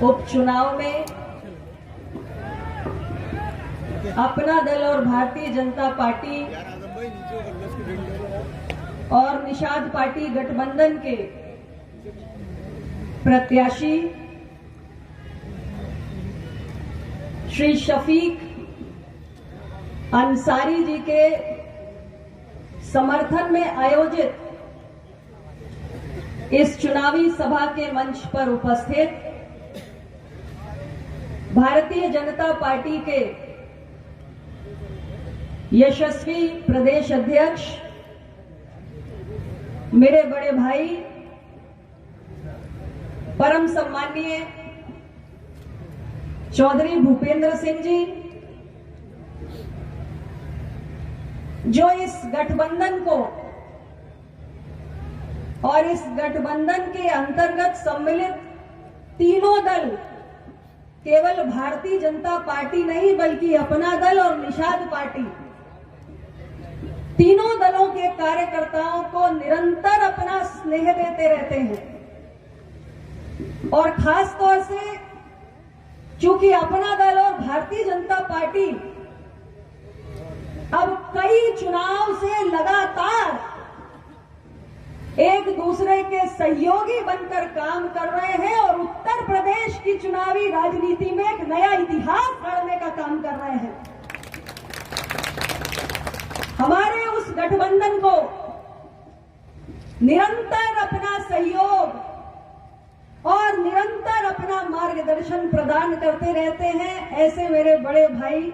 उपचुनाव में अपना दल और भारतीय जनता पार्टी और निषाद पार्टी गठबंधन के प्रत्याशी श्री शफीक अंसारी जी के समर्थन में आयोजित इस चुनावी सभा के मंच पर उपस्थित भारतीय जनता पार्टी के यशस्वी प्रदेश अध्यक्ष मेरे बड़े भाई परम सम्माननीय चौधरी भूपेंद्र सिंह जी, जो इस गठबंधन को और इस गठबंधन के अंतर्गत सम्मिलित तीनों दल, केवल भारतीय जनता पार्टी नहीं बल्कि अपना दल और निषाद पार्टी, तीनों दलों के कार्यकर्ताओं को निरंतर अपना स्नेह देते रहते हैं। और खास तौर से चूंकि अपना दल और भारतीय जनता पार्टी अब कई चुनाव से लगातार एक दूसरे के सहयोगी बनकर काम कर रहे हैं और उत्तर प्रदेश की चुनावी राजनीति में एक नया इतिहास गढ़ने का काम कर रहे हैं। हमारे उस गठबंधन को निरंतर अपना सहयोग और निरंतर अपना मार्गदर्शन प्रदान करते रहते हैं, ऐसे मेरे बड़े भाई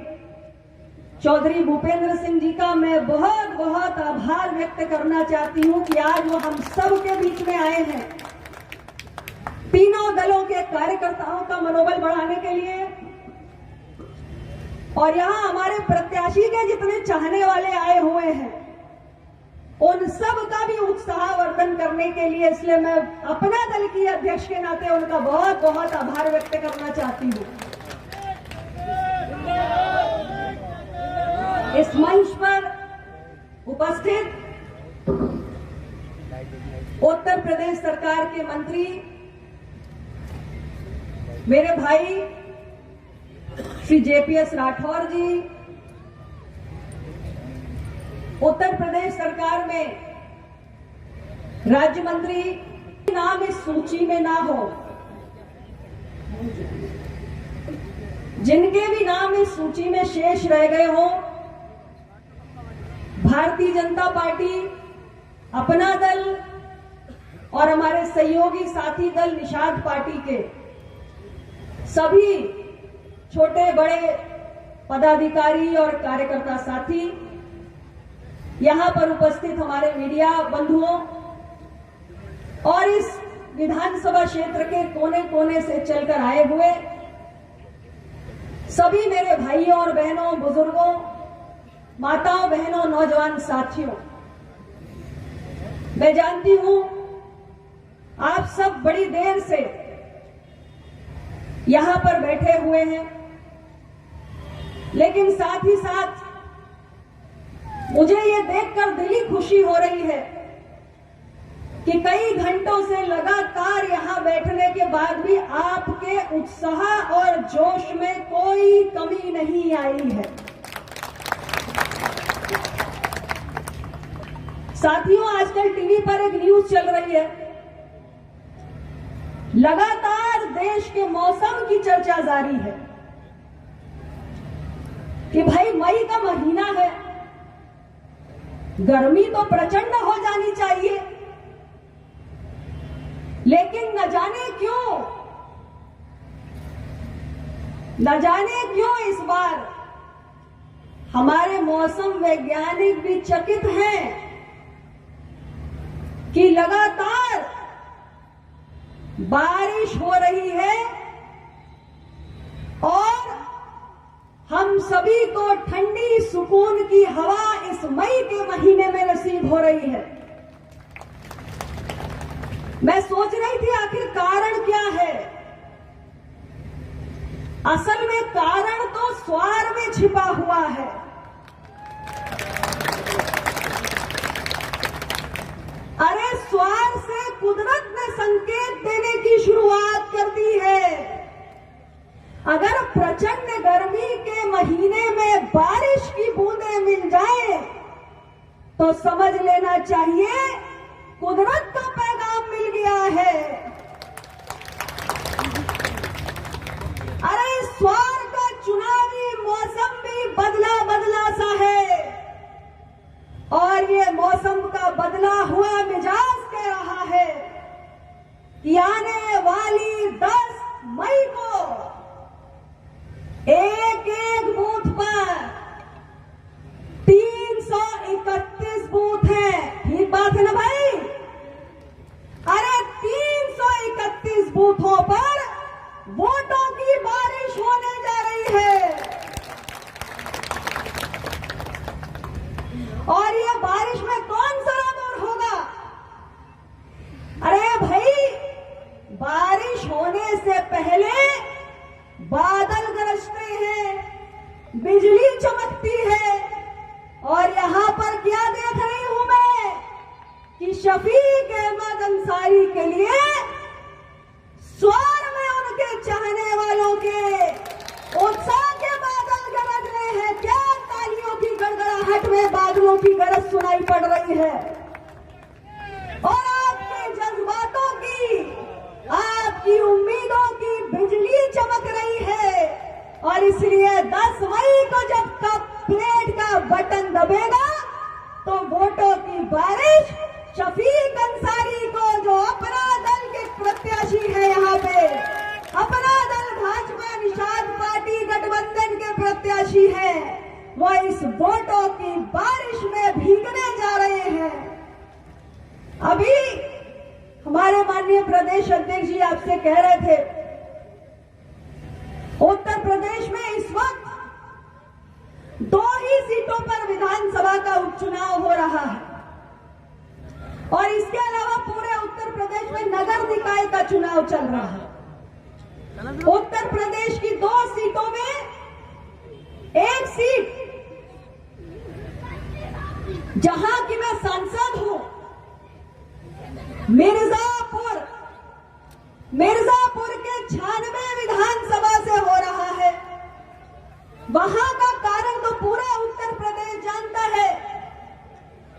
चौधरी भूपेंद्र सिंह जी का मैं बहुत बहुत आभार व्यक्त करना चाहती हूं कि आज वो हम सब के बीच में आए हैं, तीनों दलों के कार्यकर्ताओं का मनोबल बढ़ाने के लिए। और यहां हमारे प्रत्याशी के जितने चाहने वाले आए हुए हैं, उन सब का भी उत्साहवर्धन करने के लिए, इसलिए मैं अपना दल की अध्यक्ष के नाते उनका बहुत बहुत आभार व्यक्त करना चाहती हूं। इस मंच पर उपस्थित उत्तर प्रदेश सरकार के मंत्री मेरे भाई श्री जेपीएस राठौर जी, उत्तर प्रदेश सरकार में राज्य मंत्री, नाम इस सूची में ना हो, जिनके भी नाम इस सूची में शेष रह गए हों, भारतीय जनता पार्टी, अपना दल और हमारे सहयोगी साथी दल निषाद पार्टी के सभी छोटे बड़े पदाधिकारी और कार्यकर्ता साथी, यहां पर उपस्थित हमारे मीडिया बंधुओं और इस विधानसभा क्षेत्र के कोने कोने से चलकर आए हुए सभी मेरे भाइयों और बहनों, बुजुर्गों, माताओं, बहनों, नौजवान साथियों, मैं जानती हूं आप सब बड़ी देर से यहां पर बैठे हुए हैं, लेकिन साथ ही साथ मुझे ये देखकर दिली खुशी हो रही है कि कई घंटों से लगातार यहां बैठने के बाद भी आपके उत्साह और जोश में कोई कमी नहीं आई है। साथियों, आजकल टीवी पर एक न्यूज चल रही है, लगातार देश के मौसम की चर्चा जारी है कि भाई मई का महीना है, गर्मी तो प्रचंड हो जानी चाहिए, लेकिन न जाने क्यों इस बार हमारे मौसम वैज्ञानिक भी चकित हैं कि लगातार बारिश हो रही है और हम सभी को ठंडी सुकून की हवा इस मई के महीने में नसीब हो रही है। मैं सोच रही थी आखिर कारण क्या है। असल में कारण तो स्वार में छिपा हुआ है। अरे स्वार से कुदरत ने संकेत देने की शुरुआत कर दी है अगर प्रचंड गर्मी के महीने में बारिश की बूंदें मिल जाए तो समझ लेना चाहिए कुदरत का पैगाम मिल गया है। अरे इस बार का चुनावी मौसम भी बदला बदला सा है और ये मौसम का बदला हुआ मिजाज कह रहा है कि आने वाली 10 मई को एक एक बूथ पर 331 बूथ हैं। ठीक बात है ना भाई? अरे 331 बूथों पर वोटों की बारिश होने जा रही है और ये बारिश में कौन सराबोर होगा? अरे भाई, बारिश होने से पहले बादल गरजते हैं, बिजली चमकती है और यहां पर क्या देख रही हूं मैं कि शफीक अहमद अंसारी के लिए स्वर में उनके चाहने वालों के उत्साह के बादल गरज रहे हैं। क्या तालियों की गड़गड़ाहट में बादलों की गरज सुनाई पड़ रही है और आपके जज्बातों की, आपकी उम्मीदों की बिजली चमक रही है और इसलिए 10 मई को जब कप प्लेट का बटन दबेगा तो वोटों की बारिश शफीक अंसारी को, जो अपना दल के प्रत्याशी है, यहाँ पे अपना दल भाजपा निषाद पार्टी गठबंधन के प्रत्याशी है, वो इस वोटों की बारिश में भीगने जा रहे हैं। अभी हमारे माननीय प्रदेश अध्यक्ष जी आपसे कह रहे थे, उत्तर प्रदेश में इस वक्त 2 ही सीटों पर विधानसभा का उपचुनाव हो रहा है और इसके अलावा पूरे उत्तर प्रदेश में नगर निकाय का चुनाव चल रहा है। उत्तर प्रदेश की 2 सीटों में एक सीट जहां की मैं सांसद हूं, मिर्जापुर के 96 विधानसभा से हो रहा है। वहां का कारण तो पूरा उत्तर प्रदेश जानता है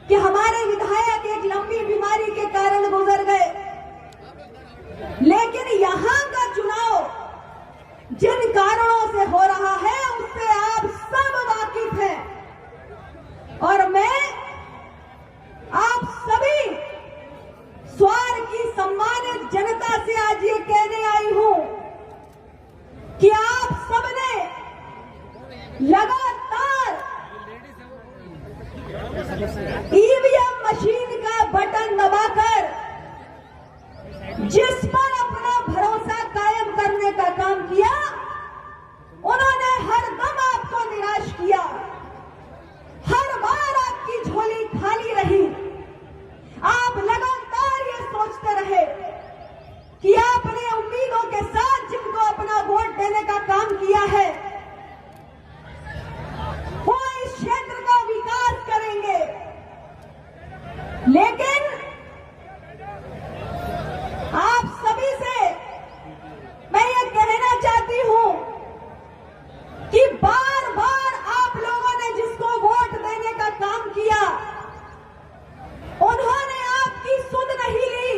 कि हमारे विधायक एक लंबी बीमारी के कारण गुजर गए, लेकिन यहां का चुनाव जिन कारणों से हो रहा है उससे आप सब वाकिफ हैं और मैं आप सभी स्वार की सम्मानित जनता से आज ये कहने आई हूं कि आप सबने लगातार ईवीएम मशीन का बटन दबाकर जिस पर अपना भरोसा कायम करने का काम किया, उन्होंने हर दम आपको निराश किया। हर बार आपकी झोली खाली रही। आप लगातार ये सोचते रहे कि आपने उम्मीदों के साथ जिनको अपना वोट देने का काम किया है वो इस क्षेत्र का विकास करेंगे, लेकिन आप सभी से मैं ये कहना चाहती हूं कि बार बार आप लोगों ने जिसको वोट देने का काम किया उन्होंने आपकी सुध नहीं ली,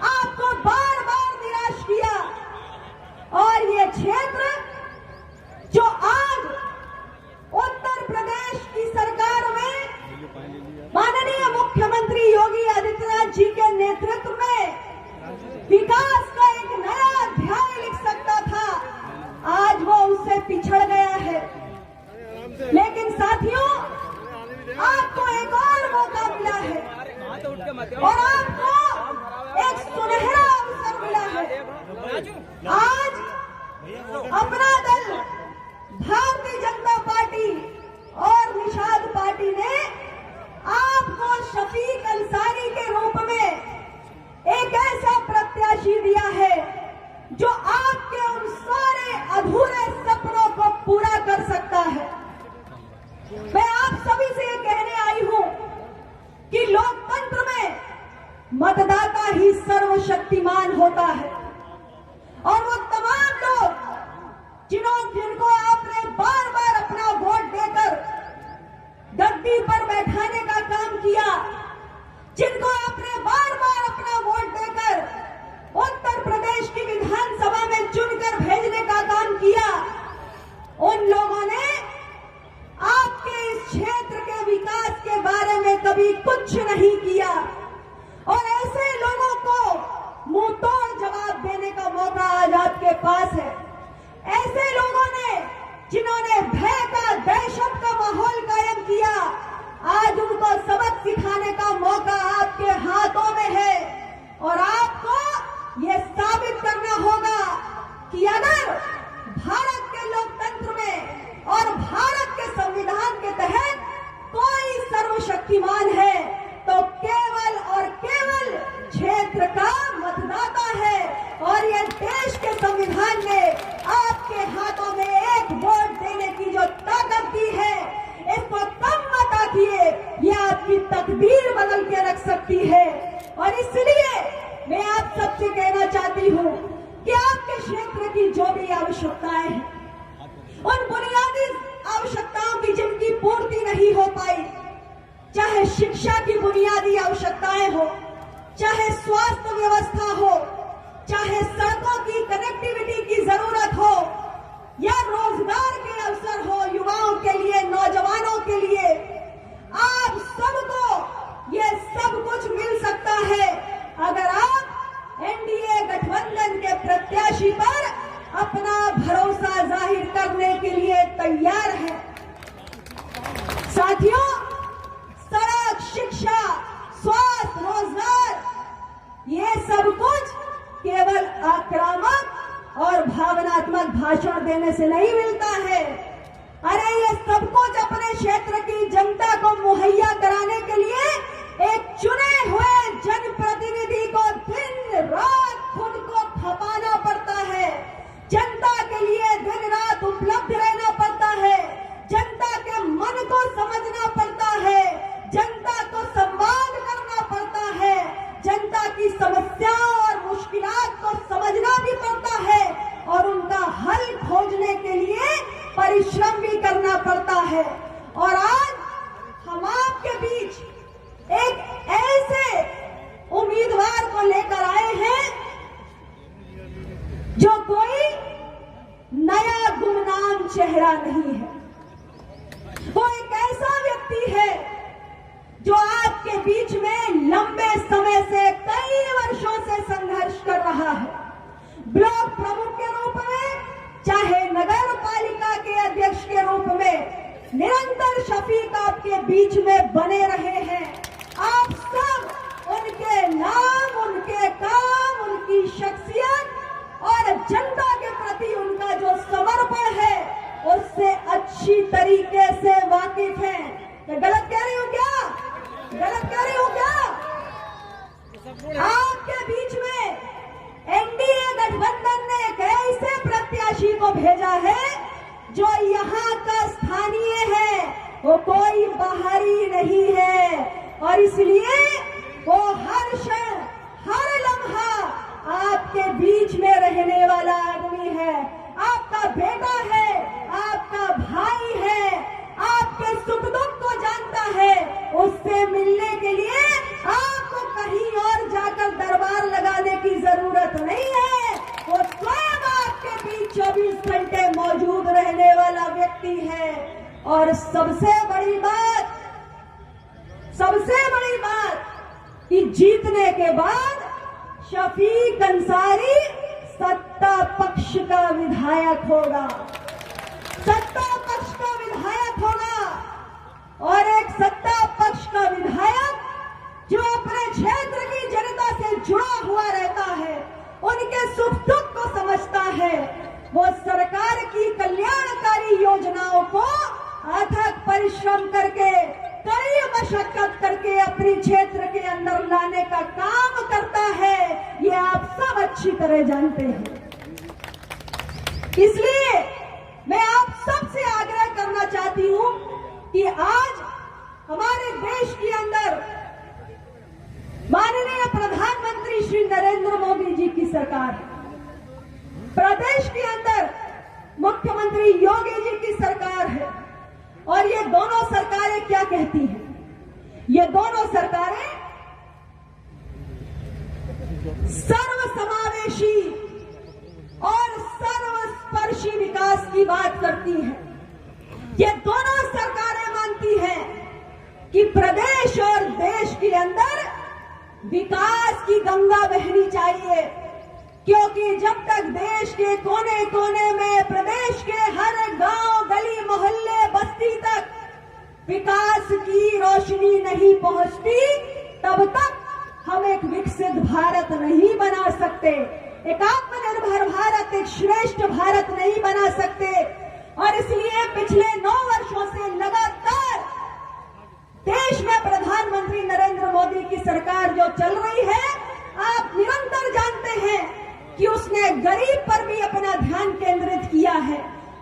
आपको बार बार निराश किया और ये क्षेत्र जो आज उत्तर प्रदेश की सरकार में माननीय मुख्यमंत्री योगी आदित्यनाथ जी के नेतृत्व में विकास का एक नया अध्याय लिख सकता था, आज वो उससे पिछड़ गया है। लेकिन साथियों, आपको एक और मौका मिला है और आपको एक सुनहरा अवसर मिला है। आज अपना दल भारतीय जनता पार्टी और निषाद पार्टी ने आपको शफीक अंसारी के रूप में एक ऐसा प्रत्याशी दिया है जो आपके उन सारे अधूरे सपनों को पूरा कर सकता है। मैं आप सभी से ये कहने आई हूं कि लोकतंत्र में मतदाता ही सर्वशक्तिमान होता है और वो तमाम लोग जिनको आपने बार बार अपना वोट देकर गद्दी पर बैठाने का काम किया, जिनको आपने बार बार अपना वोट देकर उत्तर प्रदेश की विधानसभा में चुनकर भेजने का काम किया, उन लोगों ने आपके इस क्षेत्र के विकास के बारे में कभी कुछ नहीं किया। और ऐसे लोगों को मुंह तोड़ जवाब देने का मौका आज आपके पास है। ऐसे लोगों ने जिन्होंने भय का, दहशत का माहौल कायम किया, आज उनको सबक सिखाने का मौका आपके हाथों में है। और आपको ये साबित करना होगा कि अगर भारत के लोकतंत्र में और भारत के संविधान के तहत कोई सर्वशक्तिमान है तो केवल और केवल क्षेत्र का मतदाता है। और ये देश के संविधान ने आपके हाथों में एक वोट देने की जो ताकत दी है, इसको कम मत आंकिए, ये आपकी तकदीर बदल के रख सकती है। और इसलिए मैं आप सबसे कहना चाहती हूँ कि आपके क्षेत्र की जो भी आवश्यकताएं हैं, उन बुनियादी आवश्यकताओं की जिनकी पूर्ति नहीं हो पाई, चाहे शिक्षा की बुनियादी आवश्यकताएं हो, चाहे स्वास्थ्य व्यवस्था हो, चाहे सड़कों की कनेक्टिविटी की जरूरत हो, या रोजगार के अवसर हो युवाओं के लिए, नौजवानों के लिए, आप सबको ये सब कुछ मिल सकता है अगर आप एनडीए गठबंधन के प्रत्याशी पर अपना भरोसा जाहिर करने के लिए तैयार हैं। साथियों, सड़क, शिक्षा, स्वास्थ्य, रोजगार, ये सब कुछ केवल आक्रामक और भावनात्मक भाषण देने से नहीं मिलता है। अरे ये सब कुछ अपने क्षेत्र की जनता को मुहैया कराने के लिए एक चुने हुए जनप्रतिनिधि को दिन रात खुद को खपाना पड़ता है, जनता के लिए दिन रात उपलब्ध रहना पड़ता है, जनता के मन को समझना पड़ता है, जनता को संवाद करना पड़ता है, जनता की समस्याओं और मुश्किलात को समझना भी पड़ता है और उनका हल खोजने के लिए परिश्रम भी करना पड़ता है। और आज हम आपके बीच एक ऐसे उम्मीदवार को लेकर आए हैं जो कोई नया गुमनाम चेहरा नहीं है। वो एक ऐसा व्यक्ति है जो आपके बीच में लंबे समय से, कई वर्षों से संघर्ष कर रहा है। ब्लॉक प्रमुख के रूप में, चाहे नगर पालिका के अध्यक्ष के रूप में, निरंतर शफीक आपके बीच में बने रहे हैं। आप सब उनके नाम, उनके काम, उनकी शख्सियत और जनता के प्रति उनका जो समर्पण है, उससे अच्छी तरीके से वाकिफ हैं। मैं गलत कह रही हूँ क्या? गलत कह रही हूँ क्या? आपके बीच में एनडीए गठबंधन ने एक ऐसे प्रत्याशी को भेजा है जो यहाँ का स्थानीय है, वो कोई बाहरी नहीं है। और इसलिए वो हर क्षण, हर लम्हा आपके बीच में रहने वाला आदमी है, आपका बेटा है, आपका भाई है, आपके सुख दुख को जानता है। उससे मिलने के लिए आपको कहीं और जाकर दरबार लगाने की जरूरत नहीं है। वो स्वयं आपके बीच 24 घंटे मौजूद रहने वाला व्यक्ति है। और सबसे बड़ी बात कि जीतने के बाद शफीक अंसारी सत्ता पक्ष का विधायक होगा, सत्ता पक्ष का विधायक होगा। और एक सत्ता पक्ष का विधायक जो अपने क्षेत्र की जनता से जुड़ा हुआ रहता है, उनके सुख दुख को समझता है, वो सरकार की कल्याणकारी योजनाओं को अथक परिश्रम करके, कड़ी मशक्कत करके अपने क्षेत्र के अंदर लाने का काम करता है। ये आप सब अच्छी तरह जानते हैं। इसलिए मैं आप सबसे आग्रह करना चाहती हूं कि आज हमारे देश के अंदर माननीय प्रधानमंत्री श्री नरेंद्र मोदी जी की सरकार है। प्रदेश के अंदर मुख्यमंत्री योगी जी की सरकार है। और ये दोनों सरकारें क्या कहती हैं? ये दोनों सरकारें सर्वसमावेशी और सर्वस्पर्शी विकास की बात करती हैं। ये दोनों सरकारें मानती हैं कि प्रदेश और देश के अंदर विकास की गंगा बहनी चाहिए, क्योंकि जब तक देश के कोने कोने में, प्रदेश के हर गांव, गली, मोहल्ले, बस्ती तक विकास की रोशनी नहीं पहुंचती, तब तक हम एक विकसित भारत नहीं बना सकते, एक आत्मनिर्भर भारत, एक श्रेष्ठ भारत नहीं बना सकते। और इसलिए पिछले 9 वर्षों से लगातार देश में प्रधानमंत्री नरेंद्र मोदी की सरकार जो चल रही है, आप निरंतर जानते हैं कि उसने गरीब पर भी अपना ध्यान केंद्रित किया है,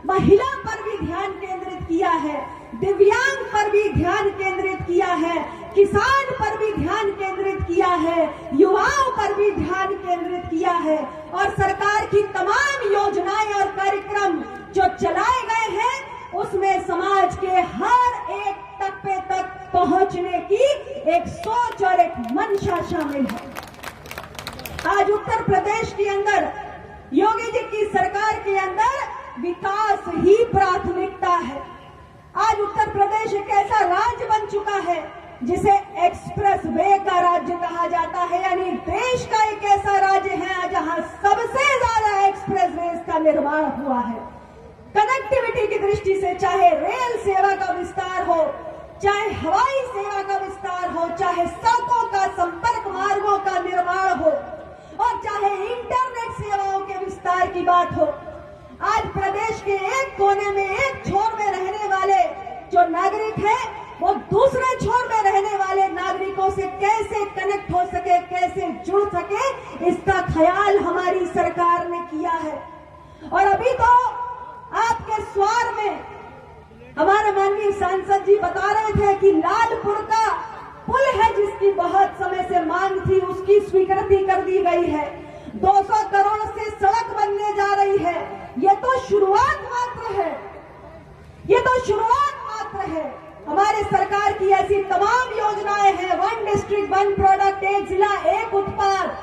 महिला पर भी ध्यान केंद्रित किया है, दिव्यांग पर भी ध्यान केंद्रित किया है, किसान पर भी ध्यान केंद्रित किया है, युवाओं पर भी ध्यान केंद्रित किया है। और सरकार की तमाम योजनाएं और कार्यक्रम जो चलाए गए हैं, उसमें समाज के हर एक तबके तक पहुंचने की एक सोच और एक मंशा शामिल है। आज उत्तर प्रदेश के अंदर, योगी जी की सरकार के अंदर विकास ही प्राथमिकता है। आज उत्तर प्रदेश एक ऐसा राज्य बन चुका है जिसे एक्सप्रेस वे का राज्य कहा जाता है, यानी देश का एक ऐसा राज्य है जहां सबसे ज्यादा एक्सप्रेस वे का निर्माण हुआ है। कनेक्टिविटी की दृष्टि से चाहे रेल सेवा का विस्तार हो, चाहे हवाई सेवा का विस्तार हो, चाहे सड़कों का, संपर्क मार्गों का निर्माण हो, और चाहे इंटरनेट सेवाओं के विस्तार की बात हो, आज प्रदेश के एक कोने में, एक छोर में रहने वाले जो नागरिक हैं, वो दूसरे छोर में रहने वाले नागरिकों से कैसे कनेक्ट हो सके, कैसे जुड़ सके, इसका ख्याल हमारी सरकार ने किया है। और अभी तो आपके स्वार में हमारे माननीय सांसद जी बता रहे थे कि लालपुर का पुल है जिसकी बहुत समय से मांग थी, उसकी स्वीकृति कर दी गई है। 200 करोड़ से सड़क बनने जा रही है। ये तो शुरुआत मात्र है, ये तो शुरुआत मात्र है। हमारे सरकार की ऐसी तमाम योजनाएं हैं, 1 डिस्ट्रिक्ट 1 प्रोडक्ट, 1 जिला 1 उत्पाद,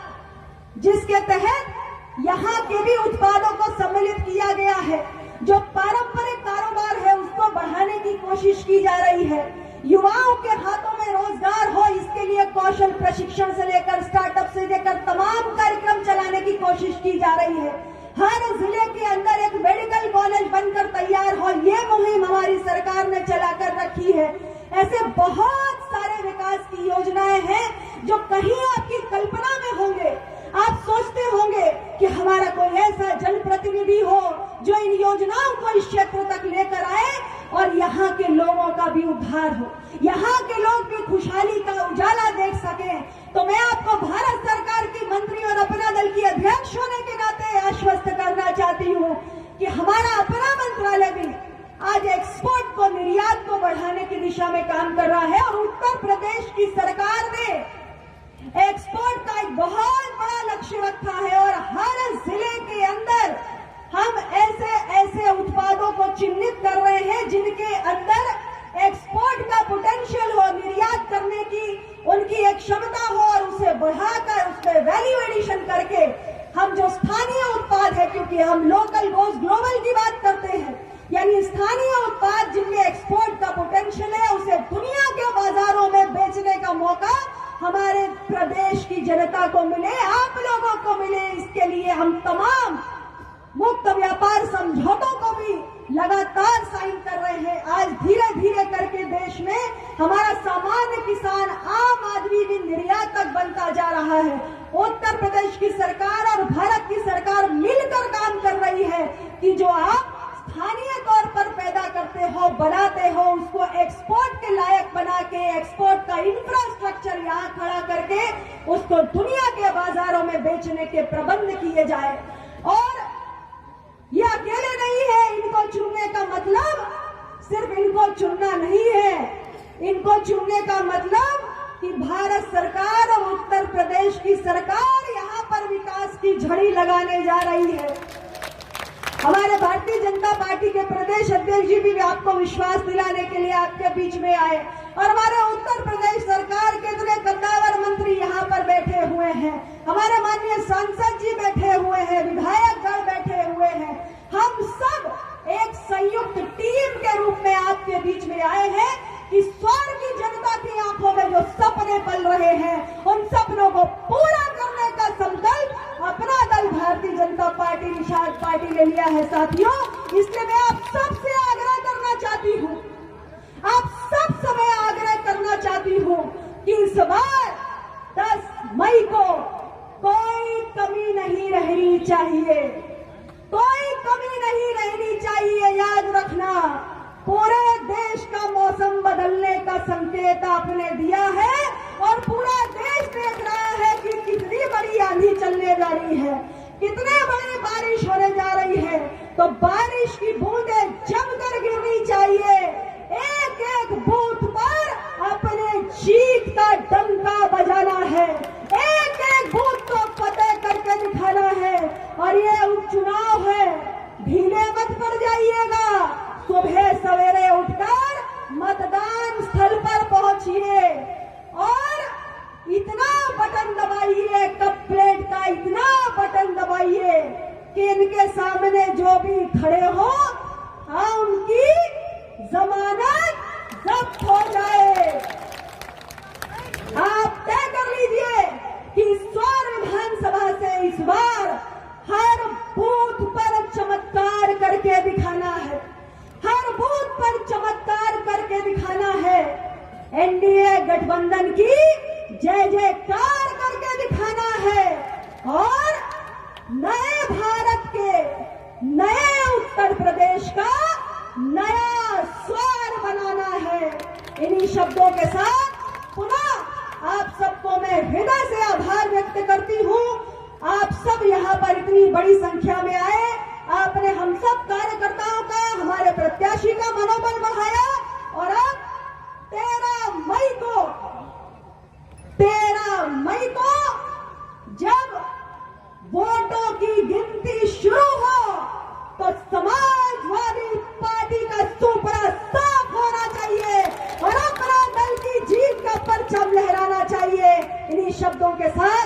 जिसके तहत यहाँ के भी उत्पादों को सम्मिलित किया गया है। जो पारंपरिक कारोबार है उसको बढ़ाने की कोशिश की जा रही है। युवाओं के हाथों में रोजगार हो, इसके लिए कौशल प्रशिक्षण से लेकर स्टार्टअप से लेकर तमाम कार्यक्रम चलाने की कोशिश की जा रही है। हर जिले के अंदर एक मेडिकल कॉलेज बनकर तैयार हो, ये मुहिम हमारी सरकार ने चलाकर रखी है। ऐसे बहुत सारे विकास की योजनाएं हैं जो कहीं आपकी कल्पना में होंगे। आप सोचते होंगे कि हमारा कोई ऐसा जनप्रतिनिधि हो जो इन योजनाओं को इस क्षेत्र तक लेकर आए और यहाँ के लोगों का भी उद्धार हो, यहाँ के लोग भी खुशहाली का उजाला देख सकें। तो मैं आपको भारत सरकार की मंत्री और अपना दल की अध्यक्ष होने के नाते आश्वस्त करना चाहती हूँ कि हमारा अपना मंत्रालय भी आज एक्सपोर्ट को, निर्यात को बढ़ाने की दिशा में काम कर रहा है। और उत्तर प्रदेश की सरकार ने एक्सपोर्ट का एक बहुत बड़ा लक्ष्य रखा है और हर जिले के अंदर हम ऐसे उत्पादों को चिन्हित कर रहे हैं जिनके अंदर एक्सपोर्ट का पोटेंशियल हो, निर्यात करने की उनकी एक क्षमता हो, और उसे बढ़ाकर उसमें वैल्यू एडिशन करके हम जो स्थानीय उत्पाद है, क्योंकि हम लोकल गोज ग्लोबल की बात करते हैं, यानी स्थानीय उत्पाद जिनमें एक्सपोर्ट का पोटेंशियल है, उसे दुनिया के बाजारों में बेचने का मौका हमारे प्रदेश की जनता को मिले, आप लोगों को मिले। इसके लिए हम तमाम मुक्त व्यापार समझौतों को भी लगातार साइन कर रहे हैं। आज धीरे धीरे करके देश में हमारा सामान्य किसान, आम आदमी भी निर्यातक बनता जा रहा है। उत्तर प्रदेश की सरकार और भारत की सरकार मिलकर काम कर रही है कि जो आप स्थानीय तौर पर पैदा करते हो, बनाते हो, उसको एक्सपोर्ट के लायक बना के, एक्सपोर्ट का इंफ्रास्ट्रक्चर यहाँ खड़ा करके उसको दुनिया के बाजारों में बेचने के प्रबंध किए जाए। और ये अकेले नहीं है, इनको चुनने का मतलब सिर्फ इनको चुनना नहीं है, इनको चुनने का मतलब कि भारत सरकार और उत्तर प्रदेश की सरकार यहाँ पर विकास की झड़ी लगाने जा रही है। हमारे भारतीय जनता जनता पार्टी के प्रदेश अध्यक्ष जी भी आपको विश्वास दिलाने के लिए आपके बीच में आए। और हमारे उत्तर प्रदेश सरकार के इतने कद्दावर मंत्री यहाँ पर बैठे हुए हैं, हमारे माननीय सांसद जी बैठे हुए हैं, विधायकगण बैठे हुए हैं। हम सब एक संयुक्त टीम के रूप में आपके बीच में आए हैं कि स्वर की जनता की आंखों में जो सपने पल रहे हैं, उन सपनों को पूरा करने का संकल्प अपना दल भारतीय जनता पार्टी निषाद पार्टी ने लिया है साथियों। इसलिए मैं आप सबसे आग्रह करना चाहती हूँ, आप सबसे मैं आग्रह करना चाहती हूँ कि इस बार 10 मई को कोई कमी नहीं रहनी चाहिए, कोई कमी नहीं रहनी चाहिए। याद रखना, पूरे देश का मौसम बदलने का संकेत आपने दिया है और पूरा देश देख रहा है कि कितनी बड़ी आंधी चलने जा रही है, कितने बड़ी बारिश होने जा रही है। तो बारिश की बूंदें जमकर गिरनी चाहिए, एक एक बूथ पर अपने जीत का डंका बजाना है, एक एक बूथ को फतेह करके दिखाना है। और ये उपचुनाव है, ढीले मत पड़ जाइएगा, सुबह सवेरे उठकर मतदान स्थल पर पहुंचिए और इतना बटन दबाइए, कप प्लेट का इतना बटन दबाइए कि इनके सामने जो भी खड़े हो उनकी जमानत जब्त हो जाए। आप तय कर लीजिए कि स्वर विधानसभा से इस बार हर बूथ पर चमत्कार करके दिखाना है, हर बूथ पर चमत्कार करके दिखाना है। एनडीए गठबंधन की जय जयकार करके दिखाना है और नए भारत के, नए उत्तर प्रदेश का नया स्वर बनाना है। इन्हीं शब्दों के साथ पुनः आप सबको मैं हृदय से आभार व्यक्त करती हूँ। आप सब यहाँ पर इतनी बड़ी संख्या में आए, आपने हम सब कार्यकर्ताओं का, हमारे प्रत्याशी का मनोबल बढ़ाया और अब 13 मई को जब वोटों की गिनती शुरू हो तो समाजवादी पार्टी का सुपड़ा साफ होना चाहिए और अपना दल की जीत का परचम लहराना चाहिए। इन्हीं शब्दों के साथ